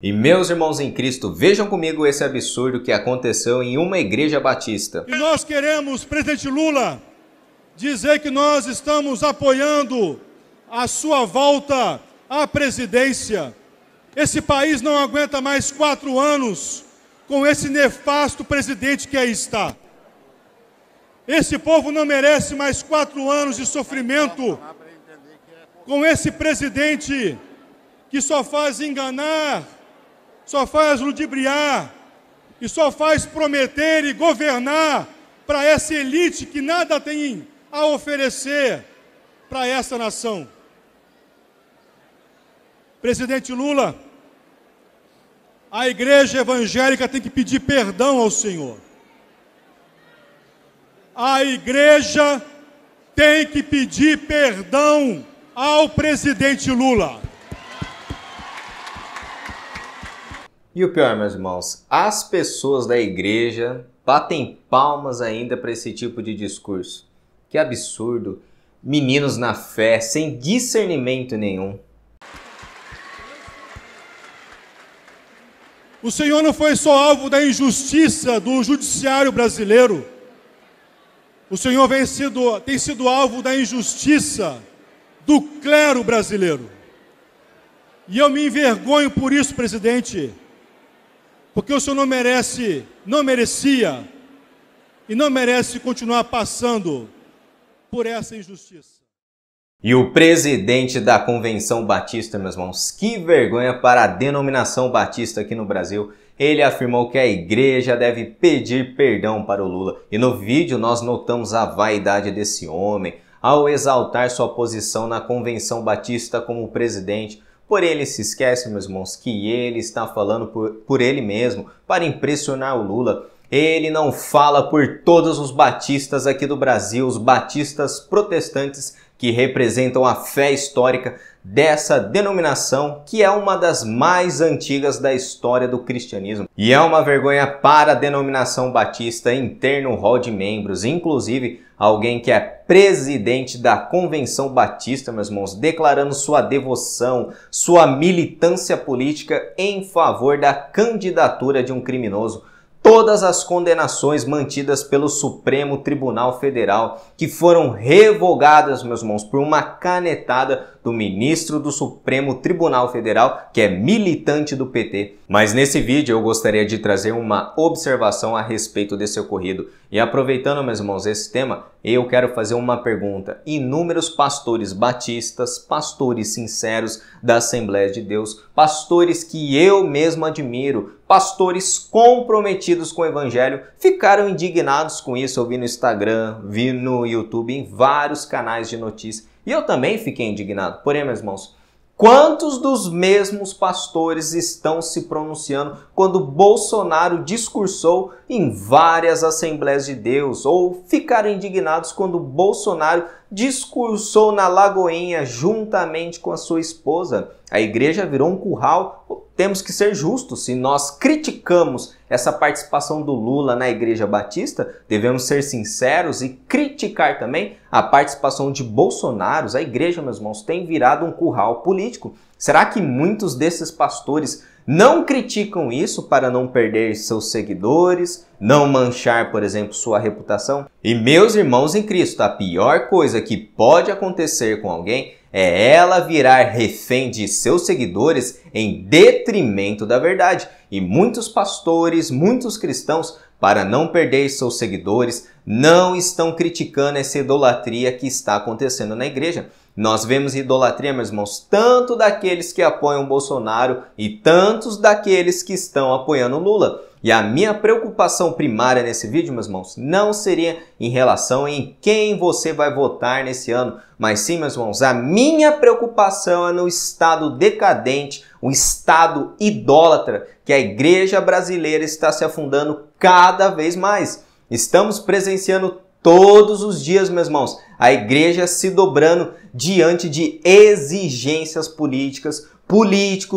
E meus irmãos em Cristo, vejam comigo esse absurdo que aconteceu em uma igreja batista. E nós queremos, presidente Lula, dizer que nós estamos apoiando a sua volta à presidência. Esse país não aguenta mais 4 anos com esse nefasto presidente que aí está. Esse povo não merece mais 4 anos de sofrimento com esse presidente que só faz enganar, só faz ludibriar e só faz prometer e governar para essa elite que nada tem a oferecer para essa nação. Presidente Lula, a igreja evangélica tem que pedir perdão ao Senhor. A igreja tem que pedir perdão ao presidente Lula. E o pior, meus irmãos, as pessoas da igreja batem palmas ainda para esse tipo de discurso. Que absurdo. Meninos na fé, sem discernimento nenhum. O Senhor não foi só alvo da injustiça do judiciário brasileiro. O Senhor tem sido alvo da injustiça do clero brasileiro. E eu me envergonho por isso, presidente. Porque o Senhor não merecia e não merece continuar passando por essa injustiça. E o presidente da Convenção Batista, meus irmãos, que vergonha para a denominação batista aqui no Brasil. Ele afirmou que a igreja deve pedir perdão para o Lula. E no vídeo nós notamos a vaidade desse homem ao exaltar sua posição na Convenção Batista como presidente. Porém, ele se esquece, meus irmãos, que ele está falando por ele mesmo, para impressionar o Lula. Ele não fala por todos os batistas aqui do Brasil, os batistas protestantes que representam a fé histórica dessa denominação, que é uma das mais antigas da história do cristianismo. E é uma vergonha para a denominação batista em ter no hall de membros, inclusive alguém que é presidente da Convenção Batista, meus irmãos, declarando sua devoção, sua militância política em favor da candidatura de um criminoso. Todas as condenações mantidas pelo Supremo Tribunal Federal, que foram revogadas, meus irmãos, por uma canetada do ministro do Supremo Tribunal Federal, que é militante do PT. Mas nesse vídeo eu gostaria de trazer uma observação a respeito desse ocorrido. E aproveitando, meus irmãos, esse tema, eu quero fazer uma pergunta. Inúmeros pastores batistas, pastores sinceros da Assembleia de Deus, pastores que eu mesmo admiro, pastores comprometidos com o Evangelho, ficaram indignados com isso. Eu vi no Instagram, vi no YouTube, em vários canais de notícias. E eu também fiquei indignado. Porém, meus irmãos, quantos dos mesmos pastores estão se pronunciando quando Bolsonaro discursou em várias Assembleias de Deus? Ou ficaram indignados quando Bolsonaro discursou na Lagoinha juntamente com a sua esposa? A igreja virou um curral. Temos que ser justos. Se nós criticamos essa participação do Lula na Igreja Batista, devemos ser sinceros e criticar também a participação de Bolsonaro. A igreja, meus irmãos, tem virado um curral político. Será que muitos desses pastores não criticam isso para não perder seus seguidores, não manchar, por exemplo, sua reputação? E meus irmãos em Cristo, a pior coisa que pode acontecer com alguém é ela virar refém de seus seguidores em detrimento da verdade. E muitos pastores, muitos cristãos, para não perder seus seguidores, não estão criticando essa idolatria que está acontecendo na igreja. Nós vemos idolatria, meus irmãos, tanto daqueles que apoiam Bolsonaro e tantos daqueles que estão apoiando Lula. E a minha preocupação primária nesse vídeo, meus irmãos, não seria em relação em quem você vai votar nesse ano, mas sim, meus irmãos, a minha preocupação é no estado decadente, o estado idólatra que a igreja brasileira está se afundando cada vez mais. Estamos presenciando todos os dias, meus irmãos, a igreja se dobrando diante de exigências políticos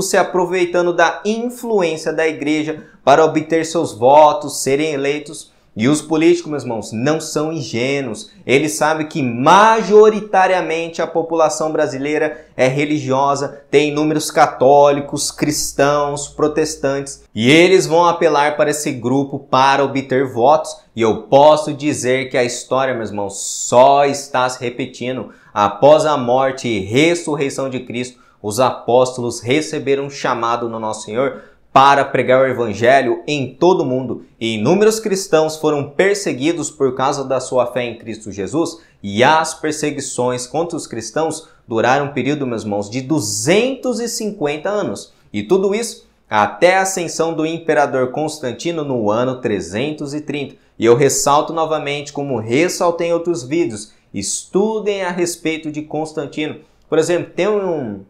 se aproveitando da influência da igreja para obter seus votos, serem eleitos. E os políticos, meus irmãos, não são ingênuos. Eles sabem que majoritariamente a população brasileira é religiosa, tem inúmeros católicos, cristãos, protestantes. E eles vão apelar para esse grupo para obter votos. E eu posso dizer que a história, meus irmãos, só está se repetindo. Após a morte e ressurreição de Cristo, os apóstolos receberam um chamado no nosso Senhor para pregar o evangelho em todo o mundo, e inúmeros cristãos foram perseguidos por causa da sua fé em Cristo Jesus, e as perseguições contra os cristãos duraram um período, meus irmãos, de 250 anos. E tudo isso até a ascensão do imperador Constantino no ano 330. E eu ressalto novamente, como ressaltei em outros vídeos, estudem a respeito de Constantino. Por exemplo, tem um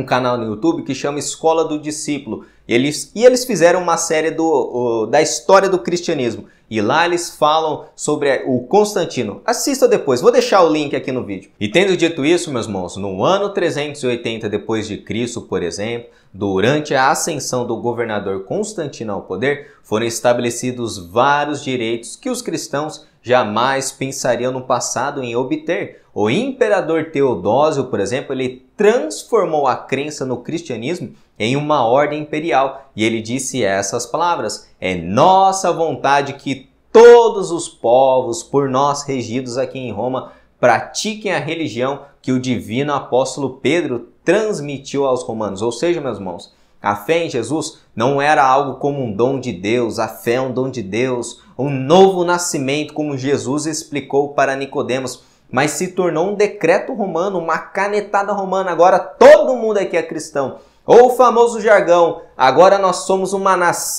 canal no YouTube que chama Escola do Discípulo. E eles fizeram uma série da história do cristianismo. E lá eles falam sobre o Constantino. Assista depois, vou deixar o link aqui no vídeo. E tendo dito isso, meus irmãos, no ano 380 depois de Cristo, por exemplo, durante a ascensão do governador Constantino ao poder, foram estabelecidos vários direitos que os cristãos jamais pensariam no passado em obter. O imperador Teodósio, por exemplo, ele transformou a crença no cristianismo em uma ordem imperial. E ele disse essas palavras: é nossa vontade que todos os povos, por nós regidos aqui em Roma, pratiquem a religião que o divino apóstolo Pedro transmitiu aos romanos. Ou seja, meus irmãos, a fé em Jesus não era algo como um dom de Deus, a fé é um dom de Deus, um novo nascimento, como Jesus explicou para Nicodemos, mas se tornou um decreto romano, uma canetada romana. Agora todo mundo aqui é cristão. Ou o famoso jargão, agora nós somos uma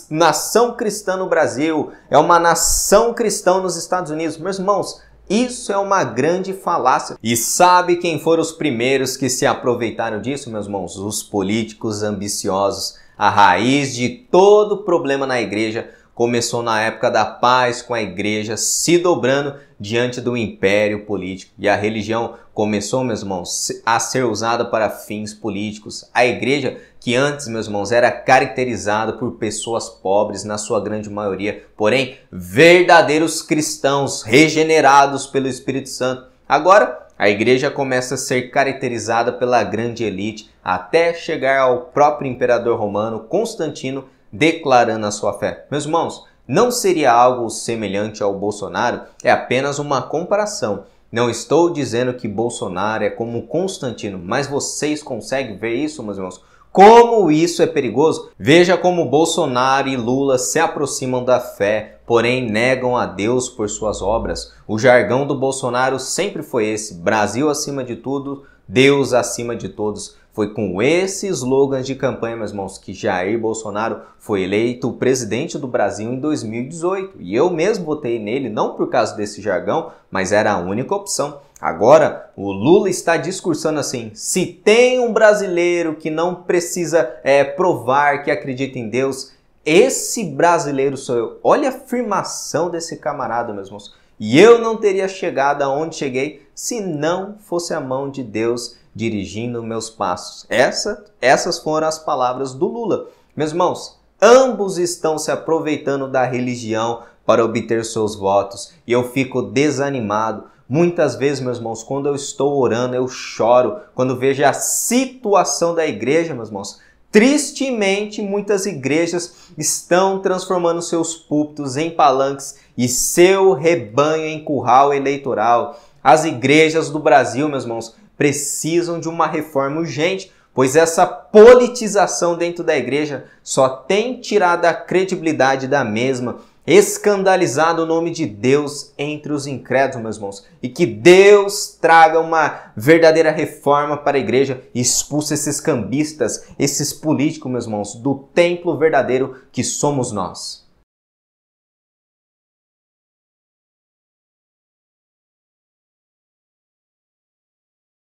nação cristã no Brasil, é uma nação cristã nos Estados Unidos. Meus irmãos, isso é uma grande falácia. E sabe quem foram os primeiros que se aproveitaram disso, meus irmãos? Os políticos ambiciosos. A raiz de todo problema na igreja começou na época da paz, com a igreja se dobrando diante do império político. E a religião começou, meus irmãos, a ser usada para fins políticos. A igreja, que antes, meus irmãos, era caracterizada por pessoas pobres, na sua grande maioria, porém, verdadeiros cristãos regenerados pelo Espírito Santo. Agora, a igreja começa a ser caracterizada pela grande elite, até chegar ao próprio imperador romano, Constantino, declarando a sua fé. Meus irmãos, não seria algo semelhante ao Bolsonaro? É apenas uma comparação. Não estou dizendo que Bolsonaro é como Constantino, mas vocês conseguem ver isso, meus irmãos? Como isso é perigoso? Veja como Bolsonaro e Lula se aproximam da fé, porém negam a Deus por suas obras. O jargão do Bolsonaro sempre foi esse: Brasil acima de tudo, Deus acima de todos. Foi com esse slogan de campanha, meus irmãos, que Jair Bolsonaro foi eleito presidente do Brasil em 2018. E eu mesmo votei nele, não por causa desse jargão, mas era a única opção. Agora, o Lula está discursando assim: se tem um brasileiro que não precisa provar que acredita em Deus, esse brasileiro sou eu. Olha a afirmação desse camarada, meus irmãos. E eu não teria chegado aonde cheguei se não fosse a mão de Deus dirigindo meus passos. Essas foram as palavras do Lula. Meus irmãos, ambos estão se aproveitando da religião para obter seus votos. E eu fico desanimado. Muitas vezes, meus irmãos, quando eu estou orando, eu choro. Quando vejo a situação da igreja, meus irmãos, tristemente, muitas igrejas estão transformando seus púlpitos em palanques e seu rebanho em curral eleitoral. As igrejas do Brasil, meus irmãos, precisam de uma reforma urgente, pois essa politização dentro da igreja só tem tirado a credibilidade da mesma, escandalizado o nome de Deus entre os incrédulos, meus irmãos. E que Deus traga uma verdadeira reforma para a igreja e expulse esses cambistas, esses políticos, meus irmãos, do templo verdadeiro que somos nós.